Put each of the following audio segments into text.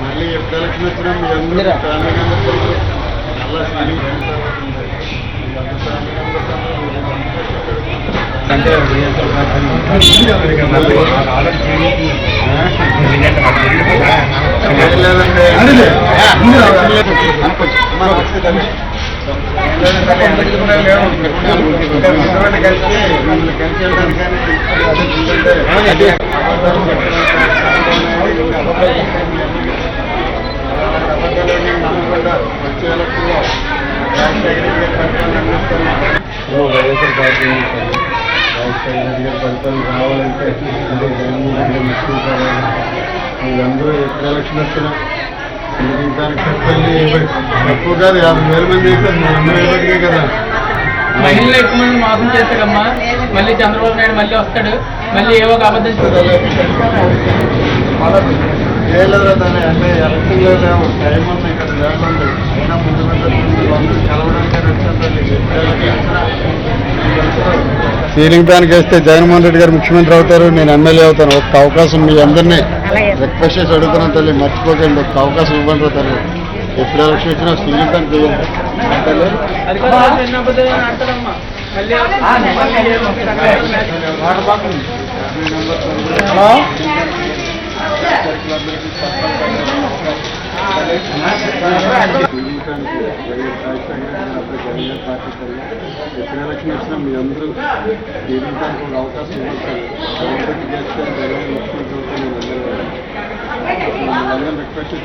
మళ్ళీ ఎప్పుడు ఎలక్షన్ వచ్చినా మీ అందరూ ఫ్యామిలీ వైఎస్ఆర్ పార్టీ పరిపాలన రావాలంటే మీరందరూ ఎప్పుడు ఎలక్షన్ వచ్చినా దానికి తక్కువ కాదు 50,000 మంది అయితే కదా. మహిళలు ఎక్కువ మంది మోసం చేశారమ్మా. మళ్ళీ చంద్రబాబు నాయుడు మళ్ళీ వస్తాడు, మళ్ళీ ఏవో ఒక అబద్ధం చేయలేదు దాన్ని అంటే ఎలక్షన్ లేదు టైం ఉంది ఇక్కడ లేకుండా అయినా ముందు కలవడానికి సీలింగ్ ఫ్యాన్కి వేస్తే జగన్మోహన్ రెడ్డి గారు ముఖ్యమంత్రి అవుతారు, నేను ఎమ్మెల్యే అవుతాను. ఒక్క అవకాశం మీ అందరినీ రిక్వెస్ట్ చేసి అడుగుతున్నాను తల్లి, మర్చిపోకండి. ఒక్క అవకాశం ఇవ్వండి తల్లి. ఎప్పుడు ఎలక్షన్ వచ్చినా సీలింగ్ ఫ్యాన్ చేయండి. ఎప్పుడు ఎలక్షన్ వచ్చినా మీ అందరూ తీరించడానికి ఒక అవకాశం ఇవ్వాలి. రిక్వెస్ట్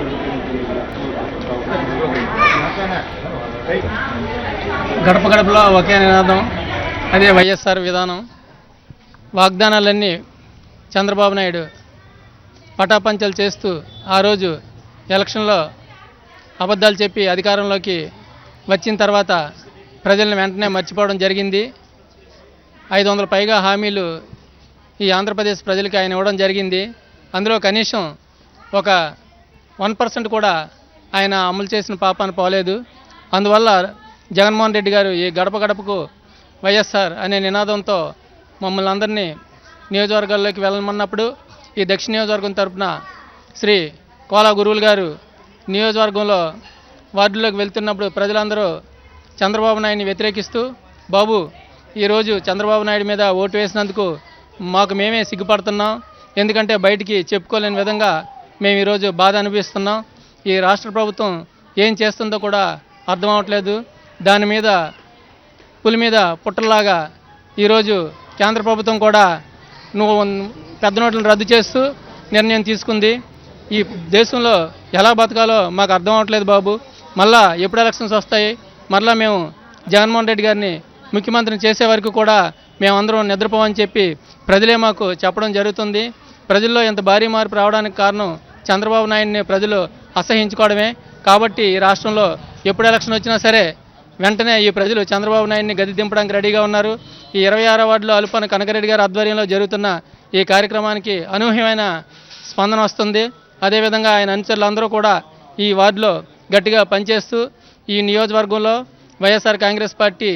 గడప గడపలో ఒకే నినాదం, అదే వైఎస్ఆర్ విధానం. వాగ్దానాలన్నీ చంద్రబాబు నాయుడు పటాపంచలు చేస్తూ ఆ రోజు ఎలక్షన్లో అబద్ధాలు చెప్పి అధికారంలోకి వచ్చిన తర్వాత ప్రజలను వెంటనే మర్చిపోవడం జరిగింది. 500 పైగా హామీలు ఈ ఆంధ్రప్రదేశ్ ప్రజలకి ఆయన ఇవ్వడం జరిగింది. అందులో కనీసం ఒక 1% కూడా ఆయన అమలు చేసిన పాపాన పోలేదు. అందువల్ల జగన్మోహన్ రెడ్డి గారు ఈ గడప గడపకు వైఎస్ఆర్ అనే నినాదంతో మమ్మల్ని అందరినీ నియోజకవర్గాల్లోకి వెళ్ళమన్నప్పుడు ఈ దక్షిణ నియోజకవర్గం తరఫున శ్రీ కోలా గురువులు గారు నియోజకవర్గంలో వార్డుల్లోకి వెళ్తున్నప్పుడు ప్రజలందరూ చంద్రబాబు నాయుడిని వ్యతిరేకిస్తూ, బాబు ఈరోజు చంద్రబాబు నాయుడు మీద ఓటు వేసినందుకు మాకు మేమే సిగ్గుపడుతున్నాం, ఎందుకంటే బయటికి చెప్పుకోలేని విధంగా మేము ఈరోజు బాధ అనిపిస్తున్నాం, ఈ రాష్ట్ర ప్రభుత్వం ఏం చేస్తుందో కూడా అర్థం అవ్వట్లేదు, దాని మీద పులి మీద పుట్టలాగా ఈరోజు కేంద్ర ప్రభుత్వం కూడా నువ్వు పెద్ద నోట్లను రద్దు చేస్తూ నిర్ణయం తీసుకుంది, ఈ దేశంలో ఎలా బతకాలో మాకు అర్థం అవ్వట్లేదు బాబు, మళ్ళా ఎప్పుడు ఎలక్షన్స్ వస్తాయి, మరలా మేము జగన్మోహన్ రెడ్డి గారిని ముఖ్యమంత్రిని చేసే వరకు కూడా మేమందరం నిద్రపోమని చెప్పి ప్రజలే మాకు చెప్పడం జరుగుతుంది. ప్రజల్లో ఇంత భారీ మార్పు రావడానికి కారణం చంద్రబాబు నాయుడిని ప్రజలు అసహించుకోవడమే. కాబట్టి ఈ రాష్ట్రంలో ఎప్పుడు ఎలక్షన్ వచ్చినా సరే వెంటనే ఈ ప్రజలు చంద్రబాబు నాయుడిని గది దింపడానికి రెడీగా ఉన్నారు. ఈ 26వ వార్డులో అలుపన కనకరెడ్డి గారి ఆధ్వర్యంలో జరుగుతున్న ఈ కార్యక్రమానికి అనూహ్యమైన స్పందన వస్తుంది. అదేవిధంగా ఆయన అనుచరులందరూ కూడా ఈ వార్డులో గట్టిగా పనిచేస్తూ ఈ నియోజకవర్గంలో వైఎస్ఆర్ కాంగ్రెస్ పార్టీ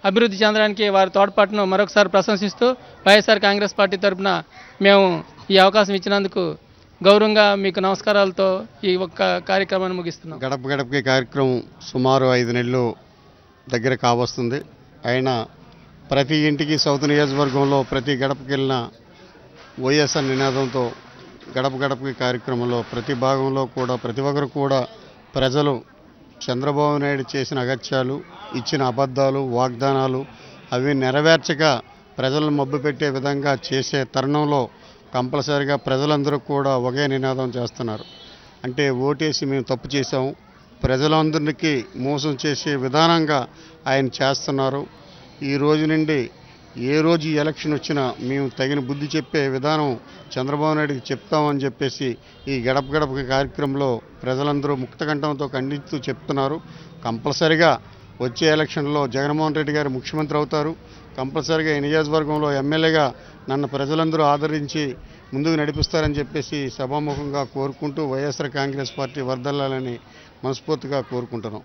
అభివృద్ధి చెందడానికి వారి తోడ్పాటును మరొకసారి ప్రశంసిస్తూ వైఎస్ఆర్ కాంగ్రెస్ పార్టీ తరఫున మేము ఈ అవకాశం ఇచ్చినందుకు గౌరవంగా మీకు నమస్కారాలతో ఈ ఒక్క కార్యక్రమాన్ని ముగిస్తున్నాం. గడప గడపకి కార్యక్రమం సుమారు 5 నెలలు దగ్గర కావస్తుంది. అయినా ప్రతి ఇంటికి సౌత్ నియోజకవర్గంలో ప్రతి గడపకి వెళ్ళిన వైఎస్ఆర్ నినాదంతో గడప గడపకి కార్యక్రమంలో ప్రతి భాగంలో కూడా ప్రతి ఒక్కరు కూడా ప్రజలు చంద్రబాబు నాయుడు చేసిన అగత్యాలు, ఇచ్చిన అబద్ధాలు, వాగ్దానాలు అవి నెరవేర్చక ప్రజలను మభ్యపెట్టే విధంగా చేసే తరుణంలో కంపల్సరిగా ప్రజలందరూ కూడా ఒకే నినాదం చేస్తున్నారు. అంటే ఓటేసి మేము తప్పు చేసాము, ప్రజలందరికీ మోసం చేసే విధానంగా ఆయన చేస్తున్నారు. ఈ రోజు నుండి ఏ రోజు ఎలక్షన్ వచ్చినా మేము తగిన బుద్ధి చెప్పే విధానం చంద్రబాబు నాయుడికి చెప్తామని చెప్పేసి ఈ గడప గడప కార్యక్రమంలో ప్రజలందరూ ముక్తకంఠంతో ఖండిస్తూ చెప్తున్నారు. కంపల్సరిగా వచ్చే ఎలక్షన్లో జగన్మోహన్ రెడ్డి గారు ముఖ్యమంత్రి అవుతారు. కంపల్సరిగా ఈ నియోజకవర్గంలో ఎమ్మెల్యేగా నన్ను ప్రజలందరూ ఆదరించి ముందుకు నడిపిస్తారని చెప్పేసి సభాముఖంగా కోరుకుంటూ వైఎస్ఆర్ కాంగ్రెస్ పార్టీ వర్ధిల్లాలని మనస్ఫూర్తిగా కోరుకుంటున్నాం.